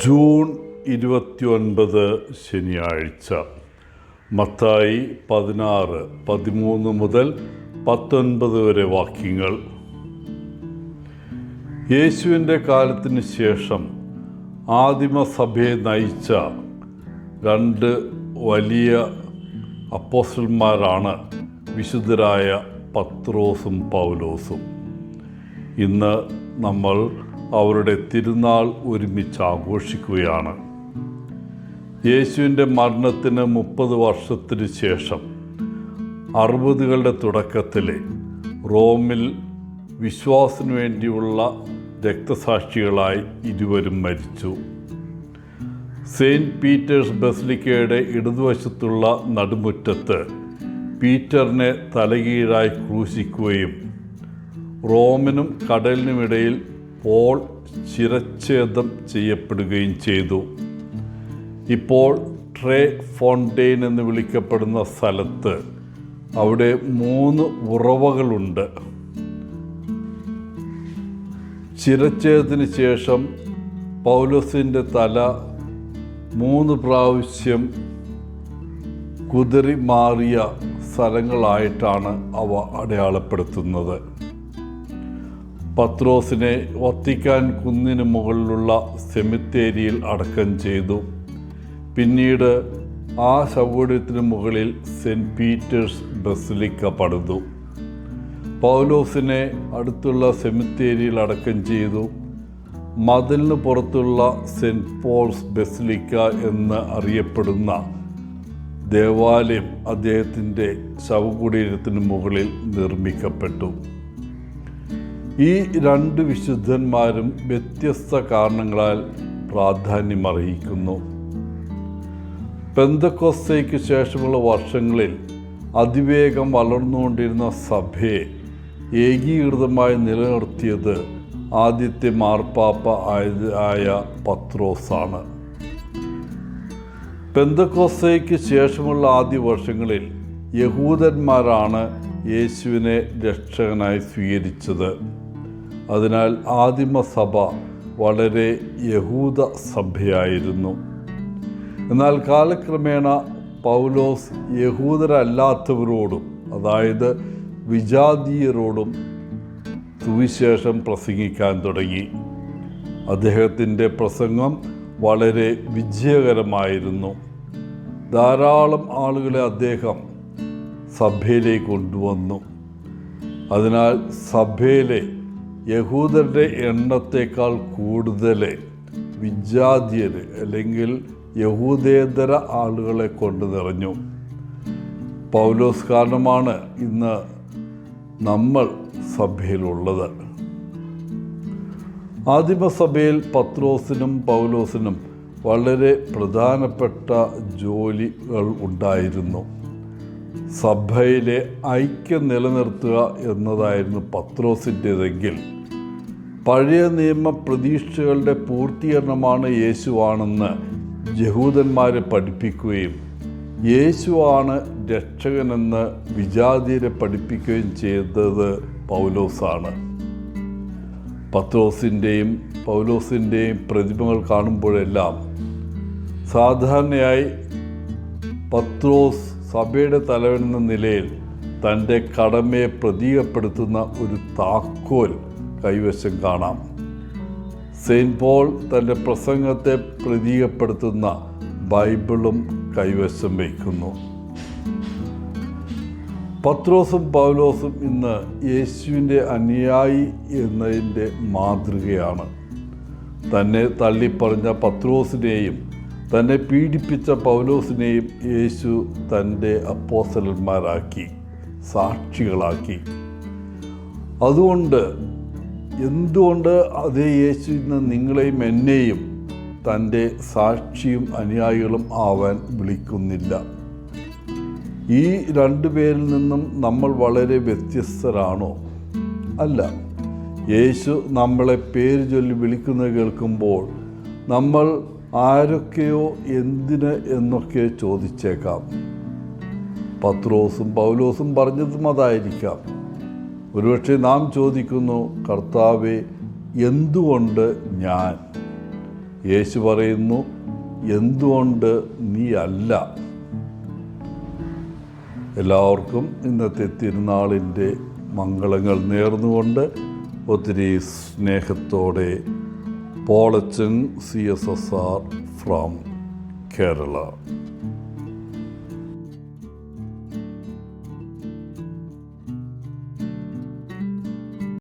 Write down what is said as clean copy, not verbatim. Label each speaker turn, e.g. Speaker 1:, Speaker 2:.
Speaker 1: June 29 ശനിയാഴ്ച. മത്തായി 16:13 മുതൽ 19 വരെ വാക്യങ്ങൾ. യേശുവിൻ്റെ കാലത്തിന് ശേഷം ആദിമസഭയെ നയിച്ച രണ്ട് വലിയ അപ്പോസ്തലന്മാരാണ് വിശുദ്ധരായ പത്രോസും പൗലോസും. ഇന്ന് നമ്മൾ അവരുടെ തിരുനാൾ ഒരുമിച്ച് ആഘോഷിക്കുകയാണ്. യേശുവിൻ്റെ മരണത്തിന് 30 വർഷത്തിന് ശേഷം 60കളുടെ തുടക്കത്തിൽ റോമിൽ വിശ്വാസത്തിനു വേണ്ടിയുള്ള രക്തസാക്ഷികളായി ഇരുവരും മരിച്ചു. സെയിൻറ്റ് പീറ്റേഴ്സ് ബസിലിക്കയുടെ ഇടതുവശത്തുള്ള നടുമുറ്റത്ത് പീറ്ററിനെ തലകീഴായി ക്രൂശിക്കുകയും റോമിനും കടലിനുമിടയിൽ പോൾ ശിരച്ഛേദം ചെയ്യപ്പെടുകയും ചെയ്തു. ഇപ്പോൾ ട്രേ ഫോണ്ടെയിൻ എന്ന് വിളിക്കപ്പെടുന്ന സ്ഥലത്ത് അവിടെ 3 ഉറവകളുണ്ട്. ശിരച്ഛേദത്തിന് ശേഷം പൗലോസിൻ്റെ തല 3 പ്രാവശ്യം കുതറി മാറിയ സ്ഥലങ്ങളായിട്ടാണ് അവ അടയാളപ്പെടുത്തുന്നത്. പത്രോസിനെ വത്തിക്കാൻ കുന്നിന് മുകളിലുള്ള സെമിത്തേരിയിൽ അടക്കം ചെയ്തു. പിന്നീട് ആ ശവകുടീരത്തിന് മുകളിൽ സെൻറ്റ് പീറ്റേഴ്സ് ബസിലിക്ക പണിതു. പൗലോസിനെ അടുത്തുള്ള സെമിത്തേരിയിൽ അടക്കം ചെയ്തു. മതിലിന് പുറത്തുള്ള സെൻറ്റ് പോൾസ് ബസിലിക്ക എന്ന് അറിയപ്പെടുന്ന ദേവാലയം അദ്ദേഹത്തിൻ്റെ ശവകുടീരത്തിന് മുകളിൽ നിർമ്മിക്കപ്പെട്ടു. ഈ 2 വിശുദ്ധന്മാരും വ്യത്യസ്ത കാരണങ്ങളാൽ പ്രാധാന്യമർഹിക്കുന്നു. പെന്തക്കോസ്തയ്ക്ക് ശേഷമുള്ള വർഷങ്ങളിൽ അതിവേഗം വളർന്നുകൊണ്ടിരുന്ന സഭയെ ഏകീകൃതമായി നിലനിർത്തിയത് ആദ്യത്തെ മാർപ്പാപ്പ ആയ പത്രോസാണ്. പെന്തക്കോസ്തയ്ക്ക് ശേഷമുള്ള ആദ്യ വർഷങ്ങളിൽ യഹൂദന്മാരാണ് യേശുവിനെ രക്ഷകനായി സ്വീകരിച്ചത്. അതിനാൽ ആദിമസഭ വളരെ യഹൂദ സഭയായിരുന്നു. എന്നാൽ കാലക്രമേണ പൗലോസ് യഹൂദരല്ലാത്തവരോടും, അതായത് വിജാതീയരോടും സുവിശേഷം പ്രസംഗിക്കാൻ തുടങ്ങി. അദ്ദേഹത്തിൻ്റെ പ്രസംഗം വളരെ വിജയകരമായിരുന്നു. ധാരാളം ആളുകളെ അദ്ദേഹം സഭയിലേക്ക് കൊണ്ടുവന്നു. അതിനാൽ സഭയിലെ യഹൂദരുടെ എണ്ണത്തേക്കാൾ കൂടുതൽ വിജാതീയർ അല്ലെങ്കിൽ യഹൂദേതര ആളുകളെ കൊണ്ട് നിറഞ്ഞു. പൗലോസ് കാരണമാണ് ഇന്ന് നമ്മൾ സഭയിലുള്ളത്. ആദിമസഭയിൽ പത്രോസിനും പൗലോസിനും വളരെ പ്രധാനപ്പെട്ട ജോലികൾ ഉണ്ടായിരുന്നു. സഭയിലെ ഐക്യം നിലനിർത്തുക എന്നതായിരുന്നു പത്രോസിൻ്റേതെങ്കിൽ, പഴയ നിയമ പ്രതീക്ഷകളുടെ പൂർത്തീകരണമാണ് യേശുവാണെന്ന് യഹൂദന്മാരെ പഠിപ്പിക്കുകയും യേശുവാണ് രക്ഷകനെന്ന് വിജാതീയരെ പഠിപ്പിക്കുകയും ചെയ്തത് പൗലോസാണ്. പത്രോസിൻ്റെയും പൗലോസിൻ്റെയും പ്രതിമകൾ കാണുമ്പോഴെല്ലാം സാധാരണയായി പത്രോസ് സഭയുടെ തലവൻ എന്ന നിലയിൽ തൻ്റെ കടമയെ പ്രതീകപ്പെടുത്തുന്ന ഒരു താക്കോൽ കൈവശം കാണാം. സെയിൻറ്റ് പോൾ തൻ്റെ പ്രസംഗത്തെ പ്രതീകപ്പെടുത്തുന്ന ബൈബിളും കൈവശം വയ്ക്കുന്നു. പത്രോസും പൗലോസും ഇന്ന് യേശുവിൻ്റെ അനുയായി എന്നതിൻ്റെ മാതൃകയാണ്. തന്നെ തള്ളിപ്പറഞ്ഞ പത്രോസിനെയും തന്നെ പീഡിപ്പിച്ച പൗലോസിനെയും യേശു തൻ്റെ അപ്പോസ്തലന്മാരാക്കി, സാക്ഷികളാക്കി. എന്തുകൊണ്ട് അതേ യേശു ഇന്ന് നിങ്ങളെയും എന്നെയും തൻ്റെ സാക്ഷിയും അനുയായികളും ആവാൻ വിളിക്കുന്നില്ല? ഈ 2 പേരിൽ നിന്നും നമ്മൾ വളരെ വ്യത്യസ്തരാണോ? അല്ല. യേശു നമ്മളെ പേര് ചൊല്ലി വിളിക്കുന്നത് കേൾക്കുമ്പോൾ നമ്മൾ ആരൊക്കെയോ എന്തിന് എന്നൊക്കെ ചോദിച്ചേക്കാം. പത്രോസും പൗലോസും പറഞ്ഞതും അതായിരിക്കാം. ഒരുപക്ഷെ നാം ചോദിക്കുന്നു, കർത്താവേ, എന്തുകൊണ്ട് ഞാൻ? യേശു പറയുന്നു, എന്തുകൊണ്ട് നീ അല്ല. എല്ലാവർക്കും ഇന്നത്തെ തിരുനാളിൻ്റെ മംഗളങ്ങൾ നേർന്നുകൊണ്ട് ഒത്തിരി സ്നേഹത്തോടെ പോളച്ചൻ CSSR ഫ്രം കേരള.